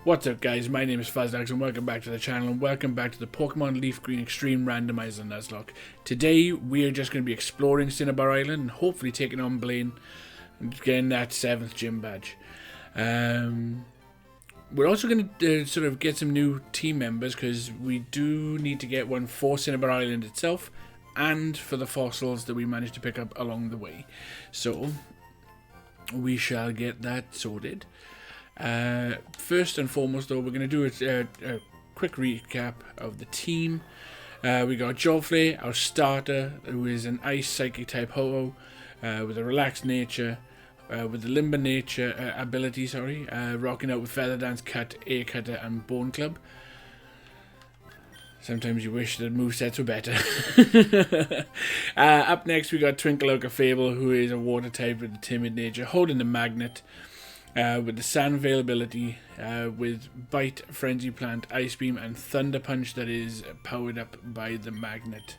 What's up guys, my name is Fuzdax and welcome back to the channel and welcome back to the Pokemon Leaf Green Extreme Randomizer Nuzlocke. Today we are just going to be exploring Cinnabar Island and hopefully taking on Blaine and getting that 7th gym badge. We're also going to sort of get some new team members because we do need to get one for Cinnabar Island itself and for the fossils that we managed to pick up along the way. So we shall get that sorted. First and foremost though, we're going to do a quick recap of the team. We got Jolflay, our starter, who is an ice psychic type Ho-Oh with a relaxed nature, with the Limber nature ability, rocking out with Feather Dance, Cut, Air Cutter and Bone Club. Sometimes you wish the movesets were better. Up next we got Twinkle, who is a water type with a timid nature, holding the magnet. With the Sand availability, with Bite, Frenzy Plant, Ice Beam and Thunder Punch that is powered up by the magnet.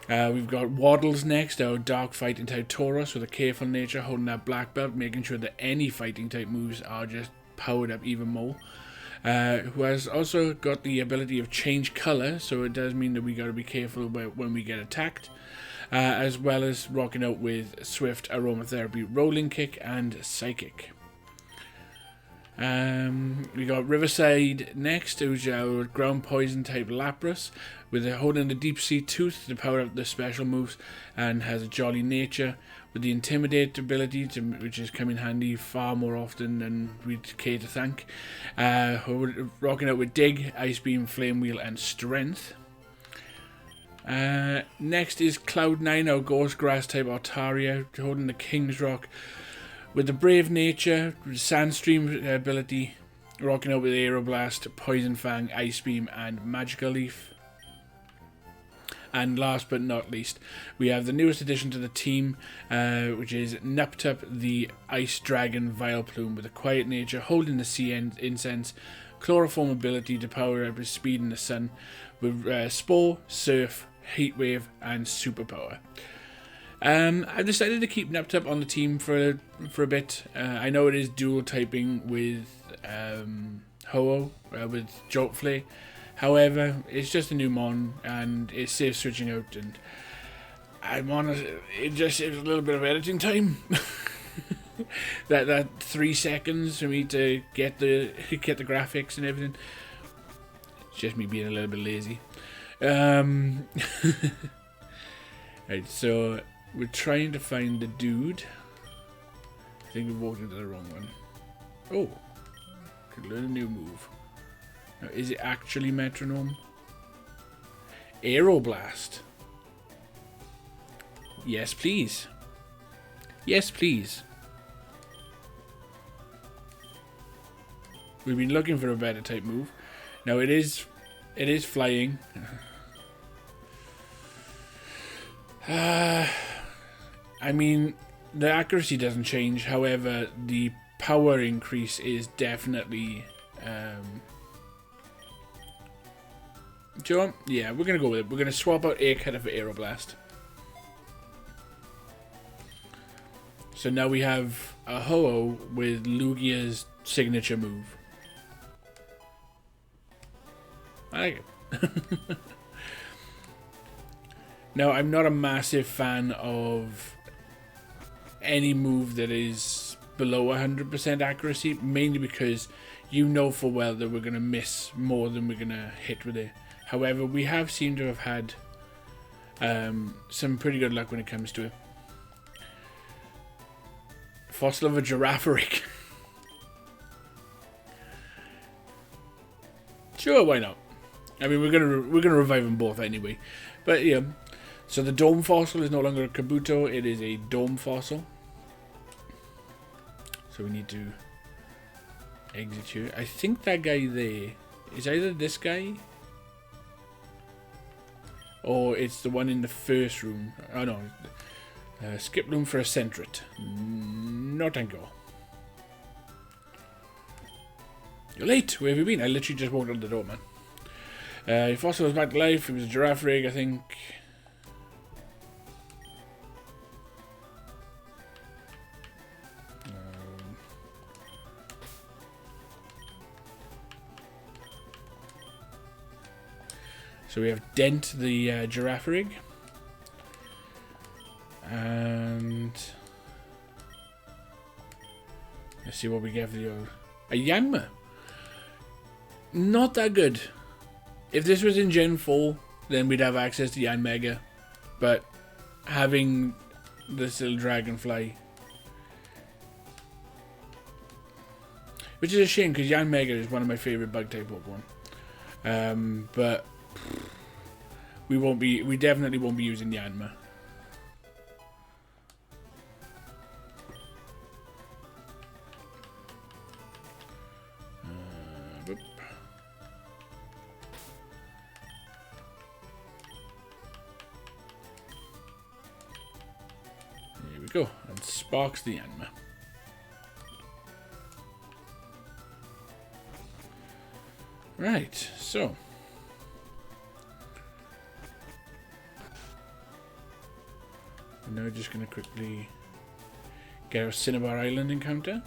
We've got Waddles next, our Dark Fighting type Tauros with a careful nature, holding that black belt, making sure that any fighting type moves are just powered up even more. Who has also got the ability of change colour, so it does mean that we got to be careful about when we get attacked. As well as rocking out with Swift, Aromatherapy, Rolling Kick and Psychic. We got Riverside next, who's our ground poison type Lapras, with holding the Deep Sea Tooth to power up the special moves, and has a jolly nature with the Intimidate ability, which is coming handy far more often than we'd care to thank. Rocking out with Dig, Ice Beam, Flame Wheel and Strength. Next is Cloud9, our Ghost Grass type Altaria, holding the King's Rock with the Brave nature, Sandstream ability, rocking out with Aeroblast, Poison Fang, Ice Beam and Magical Leaf. And last but not least, we have the newest addition to the team, which is Nuptup, the Ice Dragon Vileplume with a quiet nature, holding the Sea Incense, Chloroform ability to power up his speed in the sun, with Spore, Surf, Heat Wave and Superpower. I've decided to keep Nuptup on the team for a bit. I know it is dual typing with Ho-Oh, with Jolflay. However, it's just a new mon and it's safe switching out, and I'm honest, it just saves a little bit of editing time. that 3 seconds for me to get the graphics and everything. It's just me being a little bit lazy. Right, so we're trying to find the dude. I think we walked into the wrong one. Oh, could learn a new move. Now, is it actually Metronome? Aeroblast. Yes, please. Yes, please. We've been looking for a better type move. Now it is flying. I mean, the accuracy doesn't change. However, the power increase is definitely. Do you know what? Yeah, we're gonna go with it. We're gonna swap out Air Cutter for Aeroblast. So now we have a Ho-Oh with Lugia's signature move. I like it. Now, I'm not a massive fan of any move that is below 100% accuracy, mainly because you know full well that we're going to miss more than we're going to hit with it. However, we have seemed to have had some pretty good luck when it comes to it. Fossil of a Giraffaric. Sure, why not? I mean, we're gonna revive them both anyway. But yeah, so the Dome Fossil is no longer a Kabuto; it is a Dome Fossil. So we need to execute. I think that guy there is either this guy or it's the one in the first room. Oh no, skip room for a Centret. No tango. You're late. Where have you been? I literally just walked out the door, man. Your fossil was back to life. It was a Giraffaric, I think. So we have Dent the Girafarig. And let's see what we get for the old. A Yanma. Not that good. If this was in Gen 4, then we'd have access to Yanmega. But having this little dragonfly, which is a shame because Yanmega is one of my favorite bug type Pokemon. But we definitely won't be using Yanma. There we go, and sparks the Yanma. Right, so we're now just going to quickly get our Cinnabar Island encounter.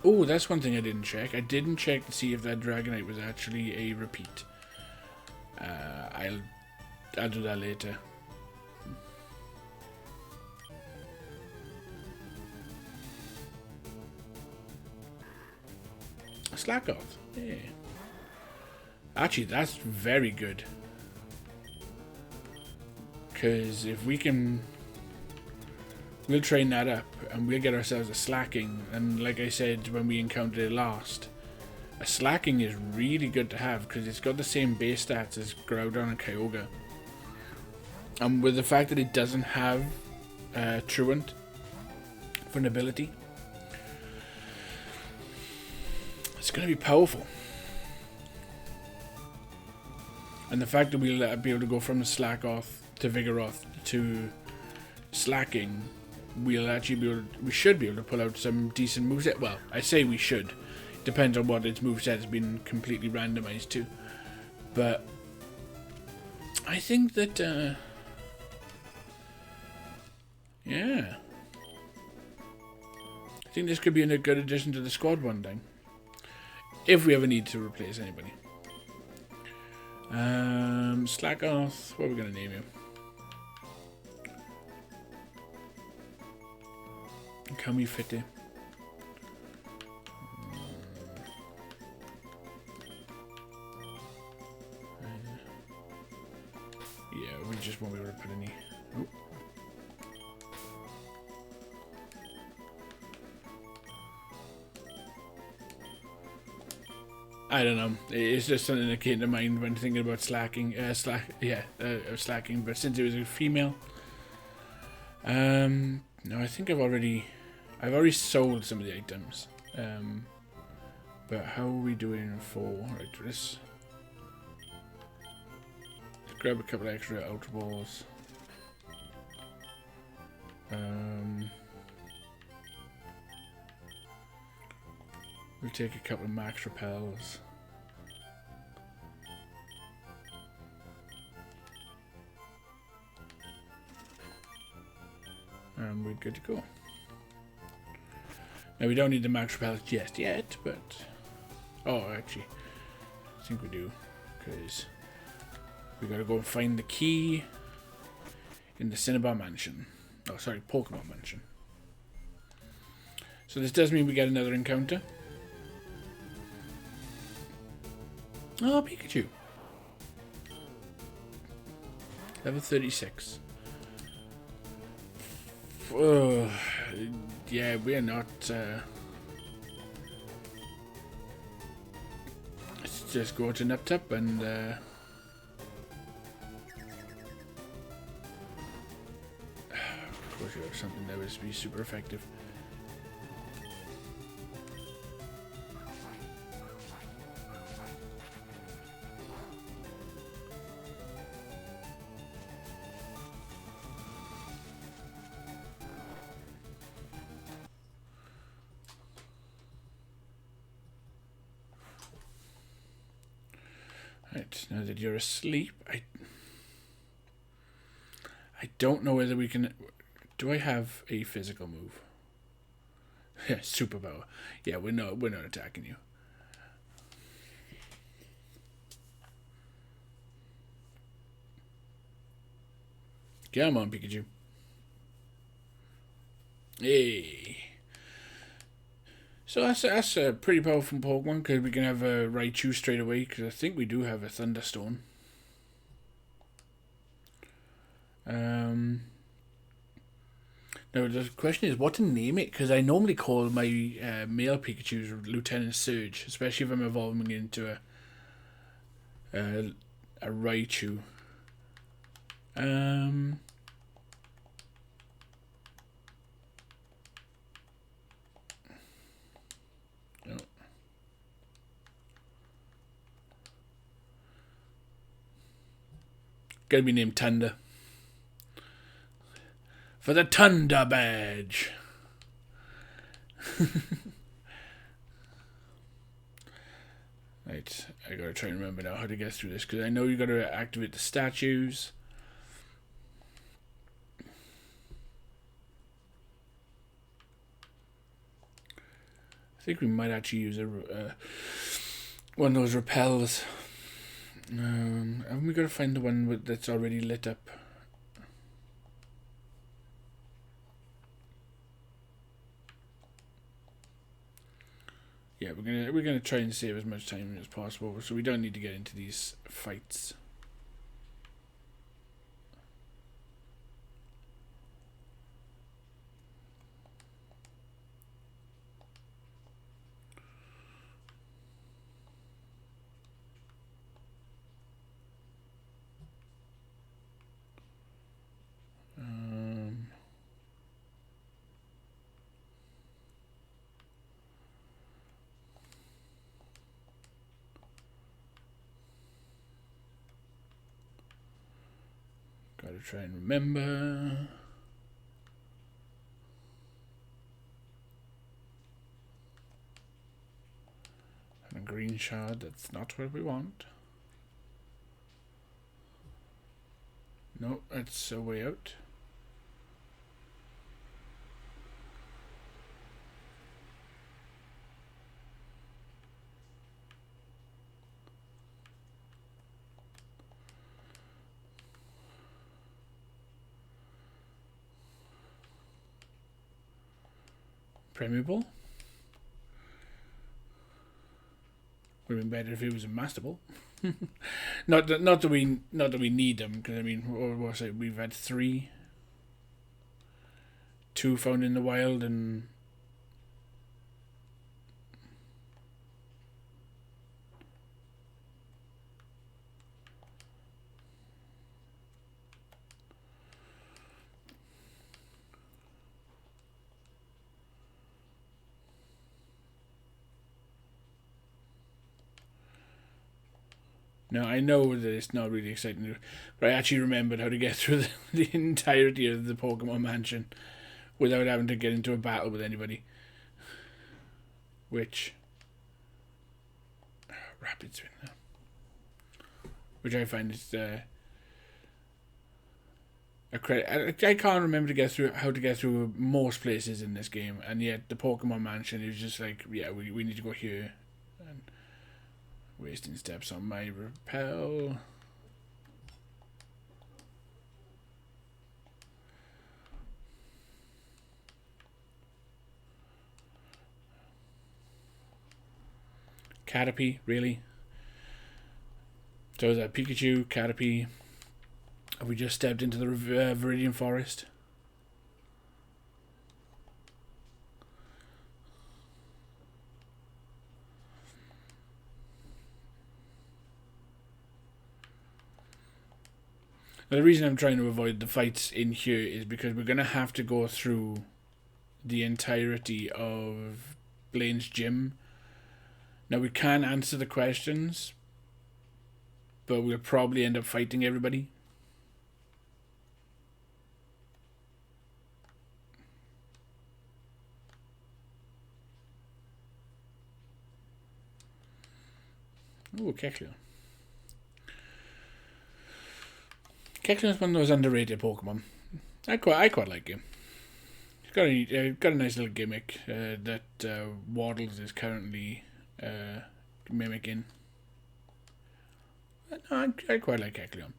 Oh, that's one thing I didn't check. I didn't check to see if that Dragonite was actually a repeat. I'll do that later. Slackoth. Yeah. Actually, that's very good. Because if we can, we'll train that up and we'll get ourselves a slacking. And like I said when we encountered it last, a slacking is really good to have because it's got the same base stats as Groudon and Kyogre. And with the fact that it doesn't have Truant for an ability, it's going to be powerful. And the fact that we'll be able to go from the Slackoth to Vigoroth to Slacking, we'll actually be able to, we should be able to pull out some decent moveset. Well, I say we should. Depends on what its moveset has been completely randomized to. But I think that yeah, I think this could be a good addition to the squad one day. If we ever need to replace anybody. Slackoth, what are we going to name him? Can we fit it? Yeah, we just won't be able to put any. Oh. I don't know. It's just something that came to mind when thinking about slacking. Slacking. But since it was a female, no, I think I've already sold some of the items. But how are we doing for this? Let's grab a couple of extra Ultra Balls. We'll take a couple of Max Repels. And we're good to go. Now we don't need the Max Repels just yet, but... Oh, actually, I think we do. Because we gotta go and find the key in the Cinnabar Mansion. Oh, sorry, Pokemon Mansion. So this does mean we get another encounter. Oh, Pikachu. Level 36. Yeah, we're not... let's just go to Nuptup and... of course you have something that would be super effective. Right, now that you're asleep, I don't know whether we can... Do I have a physical move? Yeah, superpower. Yeah, we're not attacking you. Come on, Pikachu. Hey. So that's a pretty powerful Pokemon, because we can have a Raichu straight away, because I think we do have a Thunderstone. Now the question is what to name it, because I normally call my male Pikachus Lieutenant Surge, especially if I'm evolving into a Raichu. Oh. Gotta be named Thunder. For the Thunder badge. Right, I gotta try and remember now how to get through this, because I know you gotta activate the statues. I think we might actually use one of those repels. Haven't we got to find the one that's already lit up? Yeah, we're gonna try and save as much time as possible, so we don't need to get into these fights. Gotta try and remember. And a green shard, that's not what we want. No, that's a way out. Premiable. Would have been better if it was a Master Ball. not that we need them, because I mean, what was it? We've had 3, 2 found in the wild, and now, I know that it's not really exciting, but I actually remembered how to get through the entirety of the Pokemon Mansion without having to get into a battle with anybody. Which... Rapid Spin now. Which I find is a credit. I can't remember how to get through most places in this game, and yet the Pokemon Mansion is just like, yeah, we need to go here. And wasting steps on my repel. Caterpie, really? So is that Pikachu, Caterpie? Have we just stepped into the Viridian Forest? Now, the reason I'm trying to avoid the fights in here is because we're going to have to go through the entirety of Blaine's gym. Now, we can answer the questions, but we'll probably end up fighting everybody. Oh, Kecleon. Kecleon is one of those underrated Pokemon. I quite like him. He's got a nice little gimmick that Waddles is currently mimicking. No, I quite like Kecleon.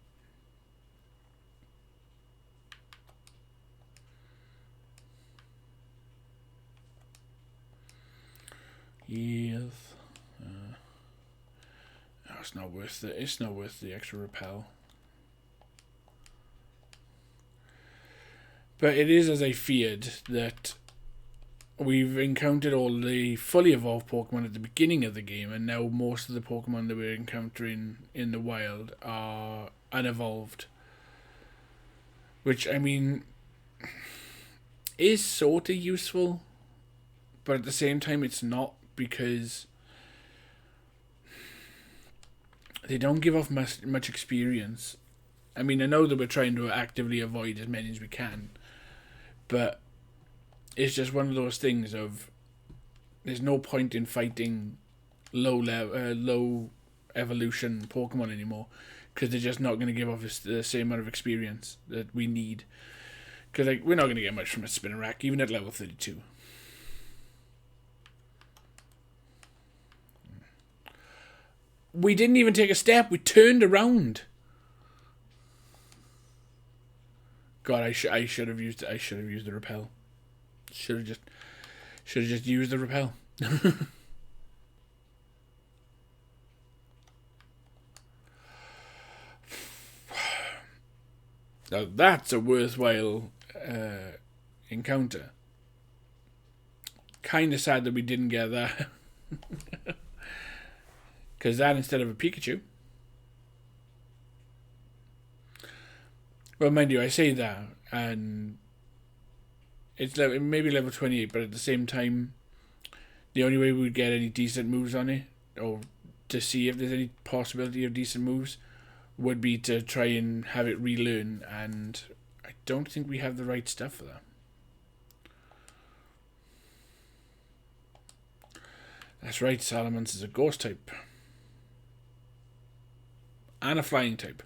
Heal. No, it's not worth it. It's not worth the extra repel. But it is as I feared, that we've encountered all the fully evolved Pokemon at the beginning of the game, and now most of the Pokemon that we're encountering in the wild are unevolved. Which, I mean, is sort of useful, but at the same time it's not, because they don't give off much experience. I mean, I know that we're trying to actively avoid as many as we can, but it's just one of those things of there's no point in fighting low evolution Pokemon anymore, because they're just not going to give off the same amount of experience that we need. Because like, we're not going to get much from a Spinarak, even at level 32. We didn't even take a step. We turned around. God, I should have used the repel. Should have just used the repel. Now that's a worthwhile encounter. Kind of sad that we didn't get that. Because that instead of a Pikachu. Well, mind you, I say that, and it's maybe level 28, but at the same time, the only way we would get any decent moves on it, or to see if there's any possibility of decent moves, would be to try and have it relearn, and I don't think we have the right stuff for that. That's right, Salamence is a ghost type. And a flying type.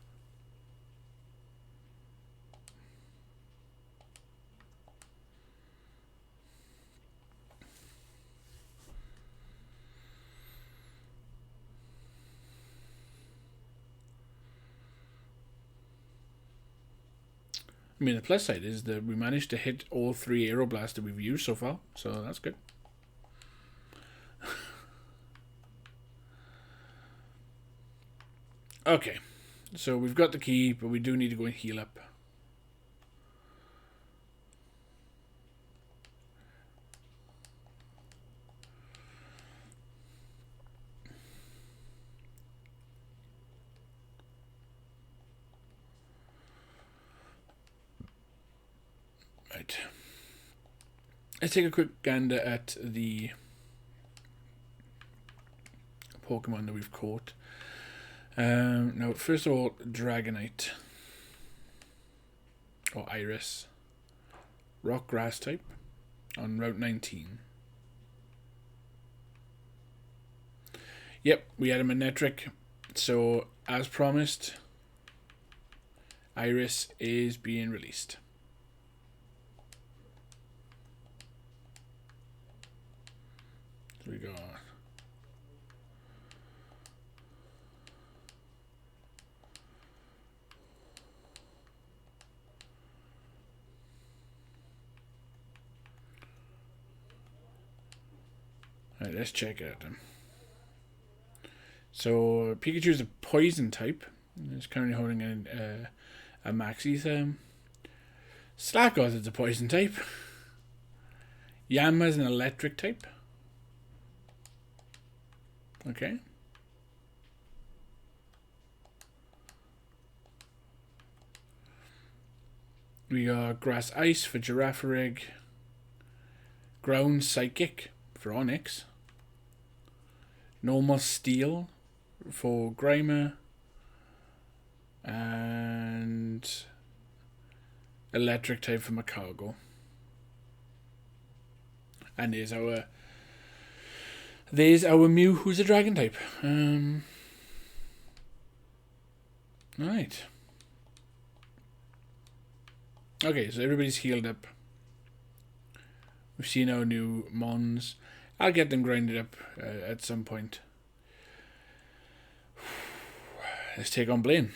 I mean, the plus side is that we managed to hit all 3 Aeroblasts that we've used so far, so that's good. Okay, so we've got the key, but we do need to go and heal up. Right. Let's take a quick gander at the Pokemon that we've caught. Now, first of all, Dragonite. Or Iris. Rock Grass type. On Route 19. Yep, we had a Manectric. So, as promised, Iris is being released. So we go. Alright, let's check it out then. So Pikachu is a poison type. It's currently holding a Maxi Therm. Slakoth is a poison type. Yanma is an electric type. Okay. We got Grass Ice for Girafarig. Ground Psychic for Onyx. Normal Steel for Grimer. And Electric type for Macargo. And there's our Mew, who's a Dragon type. Right. Okay, so everybody's healed up. We've seen our new Mons. I'll get them grinded up at some point. Let's take on Blaine.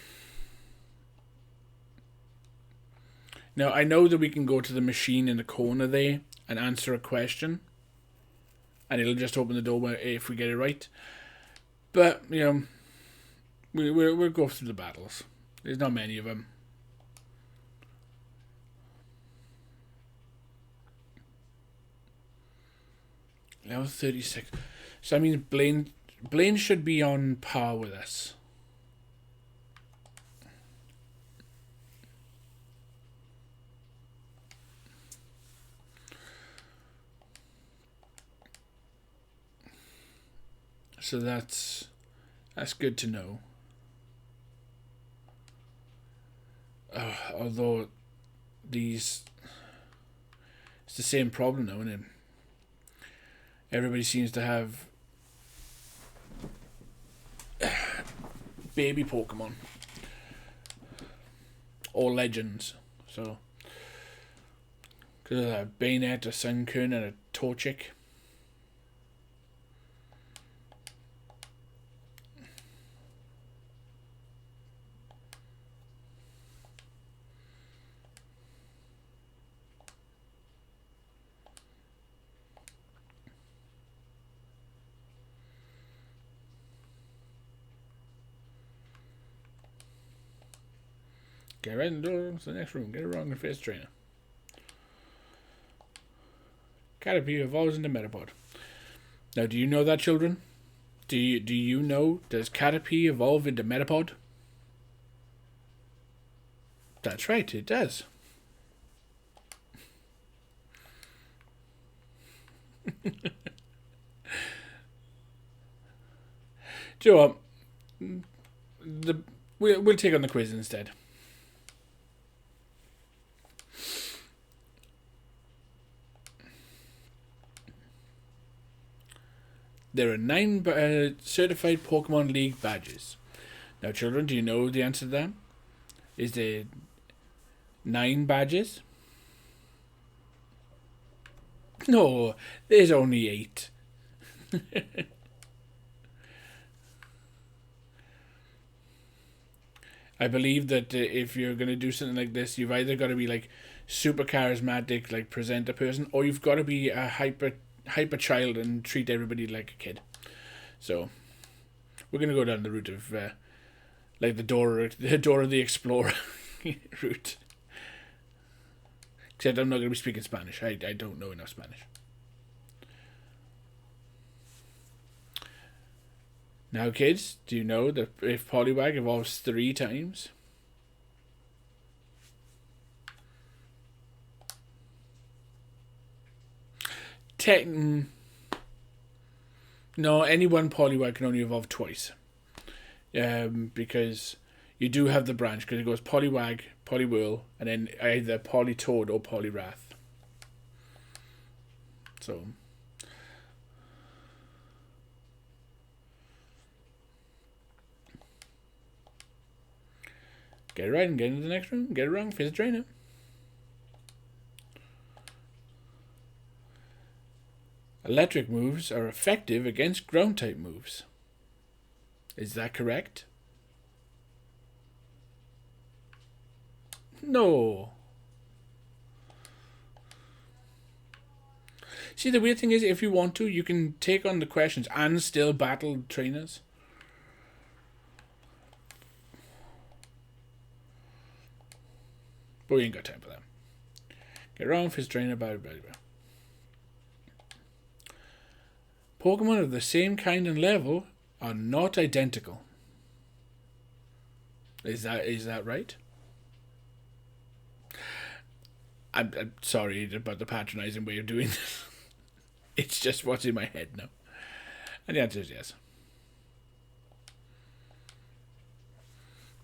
Now, I know that we can go to the machine in the corner there and answer a question. and it'll just open the door if we get it right. But, you know, we'll go through the battles. There's not many of them. Level 36. So that means Blaine should be on par with us. So that's good to know. Although it's the same problem now, isn't it? Everybody seems to have baby Pokemon or legends. So, because of a Bayonet, a Sunkern, and a Torchic. Get right in the door to the next room. Get it wrong and face trainer. Caterpie evolves into Metapod. Now, do you know that, children? Do you know? Does Caterpie evolve into Metapod? That's right, it does. Do you know what? We'll take on the quiz instead. There are 9 certified Pokemon League badges. Now, children, do you know the answer to that? Is there 9 badges? No, there's only 8. I believe that if you're going to do something like this, you've either got to be like super charismatic, like presenter person, or you've got to be a hyper child and treat everybody like a kid. So we're going to go down the route of like the Dora of the Explorer route. Except I'm not going to be speaking Spanish. I don't know enough Spanish. Now, kids, do you know that if Poliwag evolves 3 times? No, any one Poliwag can only evolve twice. Because you do have the branch, because it goes Poliwag, Poliwhirl, and then either Politoad or Poliwrath. So... get it right and get into the next room. Get it wrong, face a trainer. Electric moves are effective against ground type moves. Is that correct? No. See, the weird thing is, if you want to, you can take on the questions and still battle trainers. But we ain't got time for that. Get around for his trainer, blah, blah, blah. Pokemon of the same kind and level are not identical. Is that right? I'm sorry about the patronizing way of doing this. It's just what's in my head now. And the answer is yes.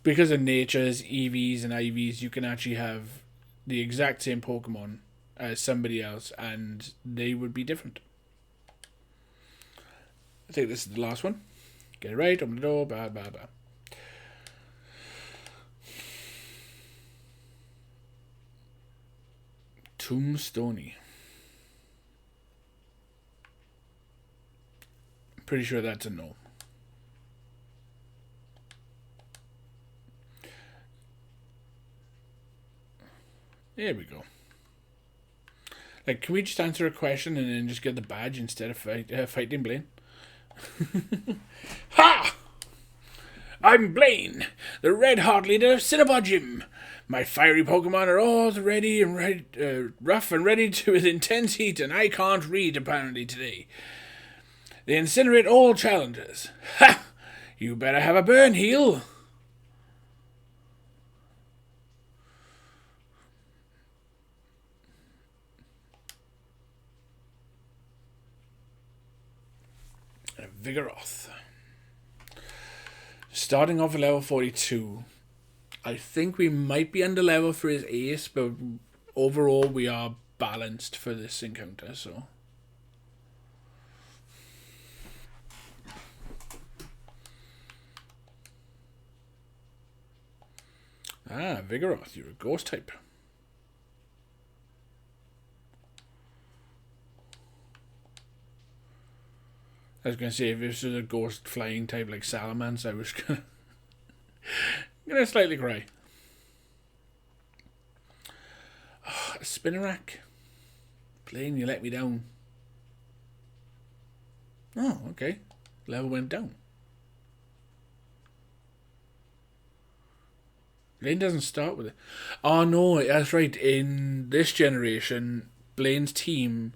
Because of nature's EVs and IVs, you can actually have the exact same Pokemon as somebody else, and they would be different. I think this is the last one. Get it right, open the door, blah, blah, blah. Tombstoney. Pretty sure that's a no. There we go. Like, can we just answer a question and then just get the badge instead of fighting Blaine? Ha! I'm Blaine, the red-hot leader of Cinnabar Gym. My fiery Pokemon are all rough and ready to with intense heat, and I can't read apparently today. They incinerate all challengers. Ha! You better have a burn heal. Vigoroth. Starting off at level 42. I think we might be under level for his ace, but overall we are balanced for this encounter, so. Ah, Vigoroth, you're a ghost type. I was going to say, if this was a ghost flying type like Salamence, I was going to slightly cry. Oh, a Spinarak. Blaine, you let me down. Oh, okay. Level went down. Blaine doesn't start with it. Oh no, that's right. In this generation, Blaine's team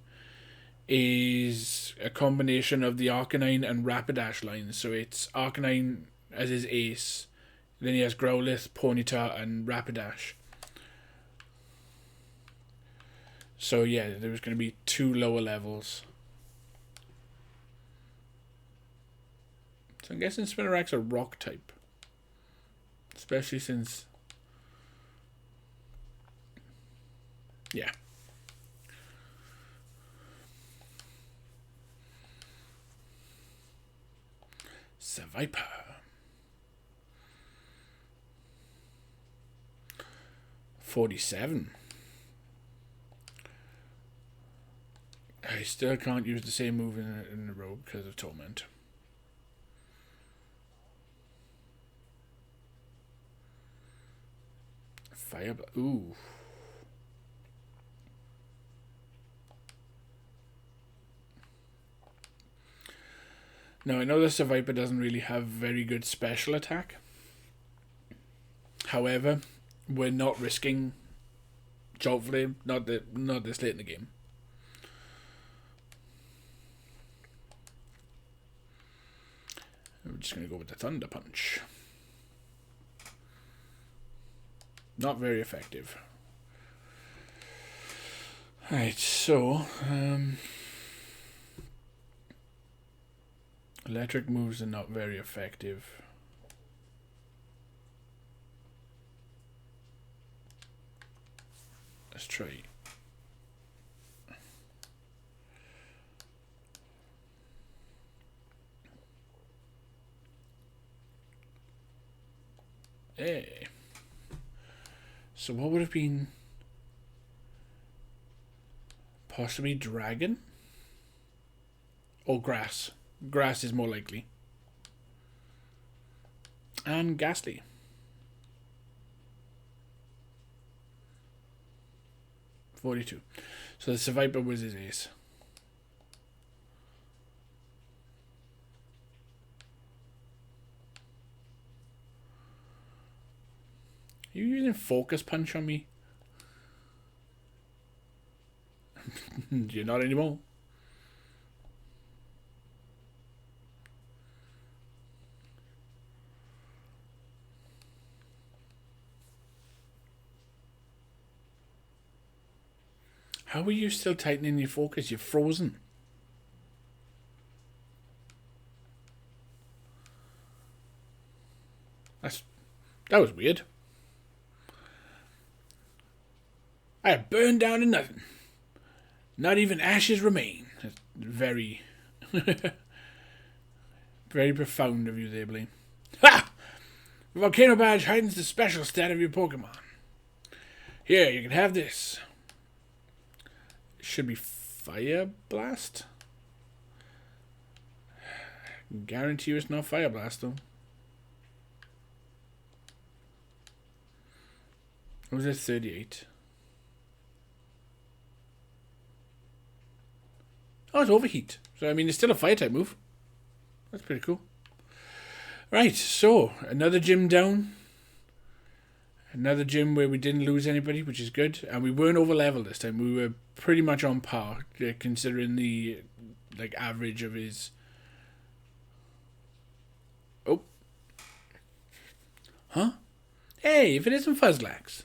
is a combination of the Arcanine and Rapidash lines. So it's Arcanine as his ace. Then he has Growlithe, Ponyta, and Rapidash. So yeah, there was going to be 2 lower levels. So I'm guessing Spinarak's a rock type. Especially since... yeah. Viper. $47. I still can't use the same move in the rogue because of Torment. Fire. Ooh. Now, I know the Viper doesn't really have very good special attack. However, we're not risking Jolt Flame, not this late in the game. We're just going to go with the Thunder Punch. Not very effective. Alright, so... electric moves are not very effective. Let's try. Hey. So what would have been possibly dragon or grass? Grass is more likely. And Ghastly. $42. So the Viper was his ace. Are you using Focus Punch on me? You're not anymore. How are you still tightening your focus? You're frozen. That was weird. I have burned down to nothing. Not even ashes remain. That's very, very profound of you there, Blaine. Ha! The Volcano Badge heightens the special stat of your Pokemon. Here, you can have this. It should be Fire Blast. Guarantee you it's not Fire Blast, though. What was it? 38. Oh, it's Overheat. So, I mean, it's still a fire-type move. That's pretty cool. Right, so, another gym down. Another gym where we didn't lose anybody, which is good. And we weren't over-leveled this time. We were pretty much on par, considering the, average of his... Oh. Huh? Hey, if it isn't Fuzzlax.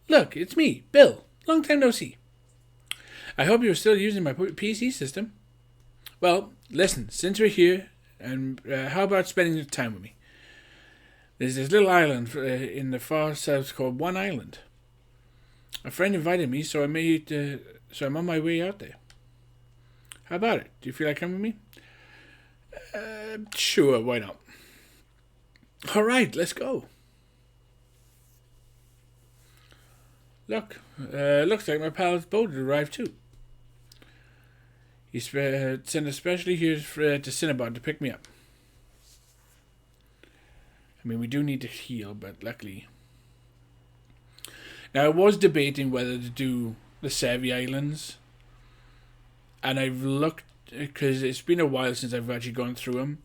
Look, it's me, Bill. Long time no see. I hope you're still using my PC system. Well, listen, since we're here, and how about spending your time with me? There's this little island in the far south called One Island. A friend invited me, so I'm on my way out there. How about it? Do you feel like coming with me? Sure, why not? All right, let's go. Look, looks like my pal's boat had arrived too. He sent especially here to Cinnabon to pick me up. I mean, we do need to heal, but luckily... Now, I was debating whether to do the Sevi Islands. And I've looked... Because it's been a while since I've actually gone through them.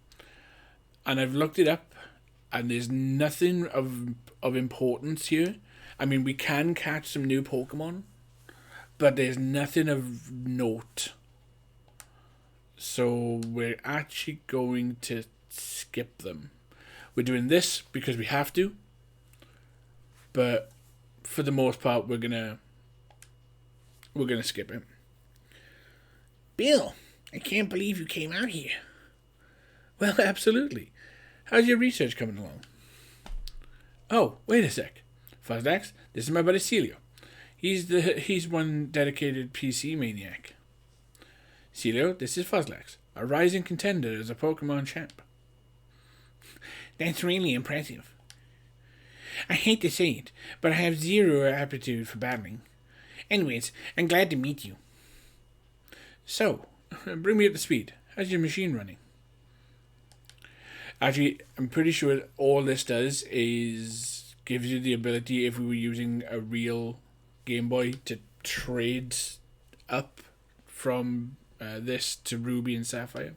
And I've looked it up. And there's nothing of importance here. I mean, we can catch some new Pokemon. But there's nothing of note. So we're actually going to skip them. We're doing this because we have to. But for the most part, we're gonna skip it. Bill, I can't believe you came out here. Well, absolutely. How's your research coming along? Oh, wait a sec. Fuzzlax, this is my buddy Celio. He's one dedicated PC maniac. Celio, this is Fuzzlax, a rising contender as a Pokemon champ. That's really impressive. I hate to say it, but I have zero aptitude for battling. Anyways, I'm glad to meet you. So, bring me up to speed. How's your machine running? Actually, I'm pretty sure all this does is gives you the ability, if we were using a real Game Boy, to trade up from this to Ruby and Sapphire.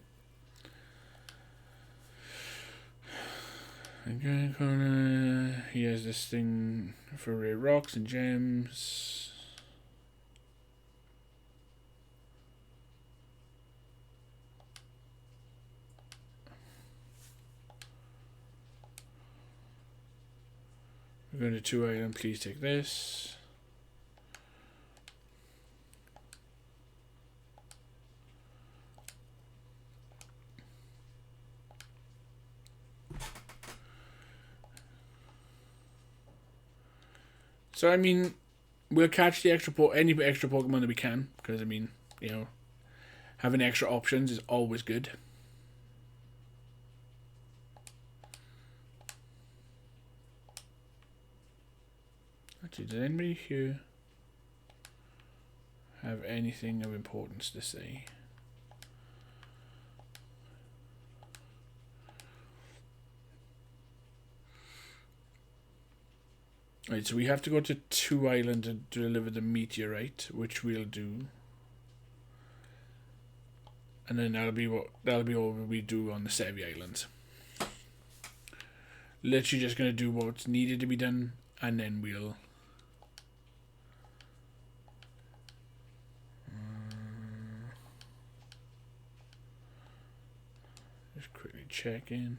He has this thing for rare rocks and gems. We're going to 2 items. Please take this. So, I mean, we'll catch the any extra Pokemon that we can, because, I mean, having extra options is always good. Actually, does anybody here have anything of importance to say? Right, so we have to go to 2 Island to deliver the meteorite, which we'll do. And then that'll be all we do on the Sevi Islands. Literally just gonna do what's needed to be done, and then we'll just quickly check in.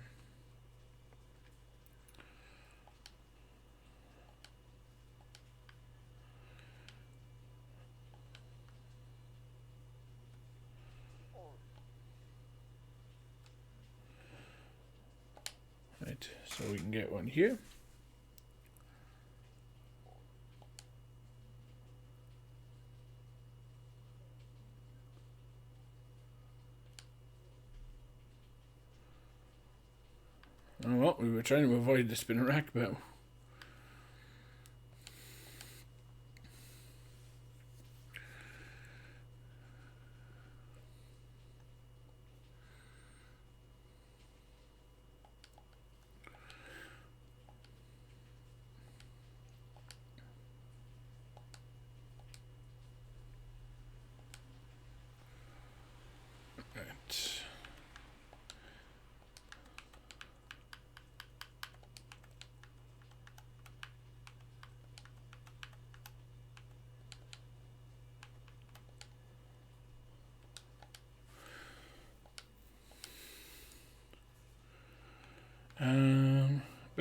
Right, so we can get one here. Oh well, we were trying to avoid the Spinnerack, but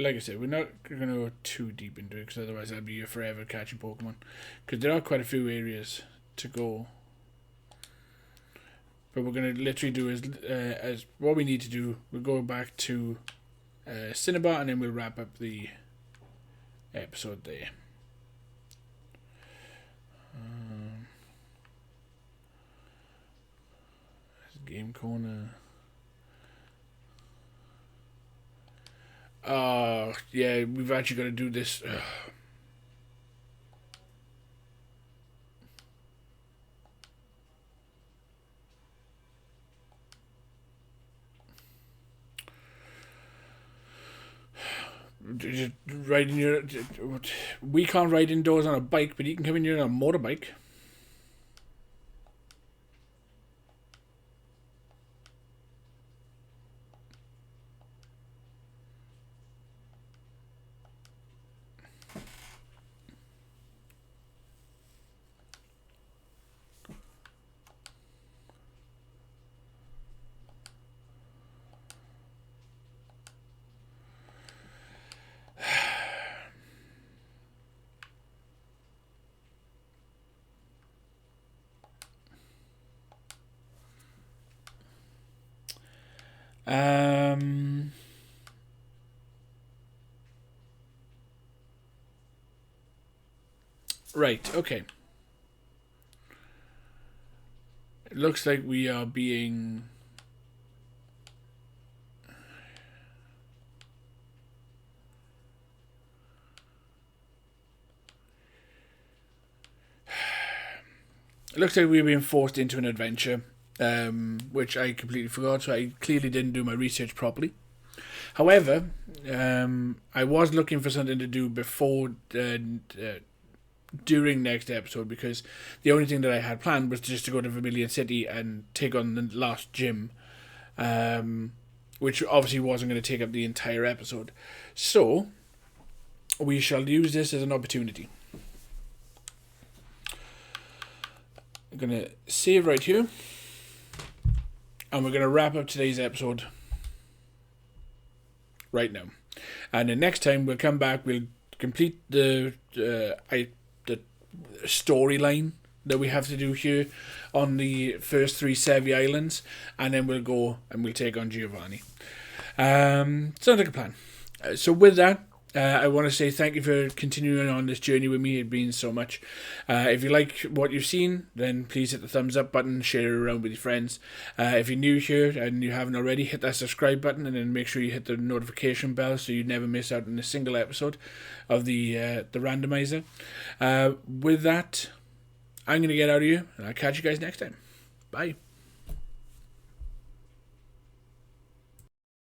But like I said, we're not going to go too deep into it, because otherwise I'll be here forever catching Pokemon. Because there are quite a few areas to go. But we're going to literally do as what we need to do. We'll go back to Cinnabar, and then we'll wrap up the episode there. Game corner. Oh, yeah, we've actually got to do this. Just riding your. We can't ride indoors on a bike, but you can come in here on a motorbike. Right, okay. It looks like we are being... It looks like we're being forced into an adventure, which I completely forgot, so I clearly didn't do my research properly. However, I was looking for something to do before... during next episode, because the only thing that I had planned was just to go to Vermilion City and take on the last gym, which obviously wasn't going to take up the entire episode. So we shall use this as an opportunity. I'm going to save right here, and we're going to wrap up today's episode right now. And the next time we'll come back, we'll complete the storyline that we have to do here on the first 3 Sevi Islands, and then we'll go and we'll take on Giovanni. Sounds like a plan. So with that, I want to say thank you for continuing on this journey with me. It means so much. If you like what you've seen, then please hit the thumbs up button, share it around with your friends. If you're new here and you haven't already, hit that subscribe button, and then make sure you hit the notification bell so you never miss out on a single episode of the randomizer. With that, I'm going to get out of here, and I'll catch you guys next time. Bye.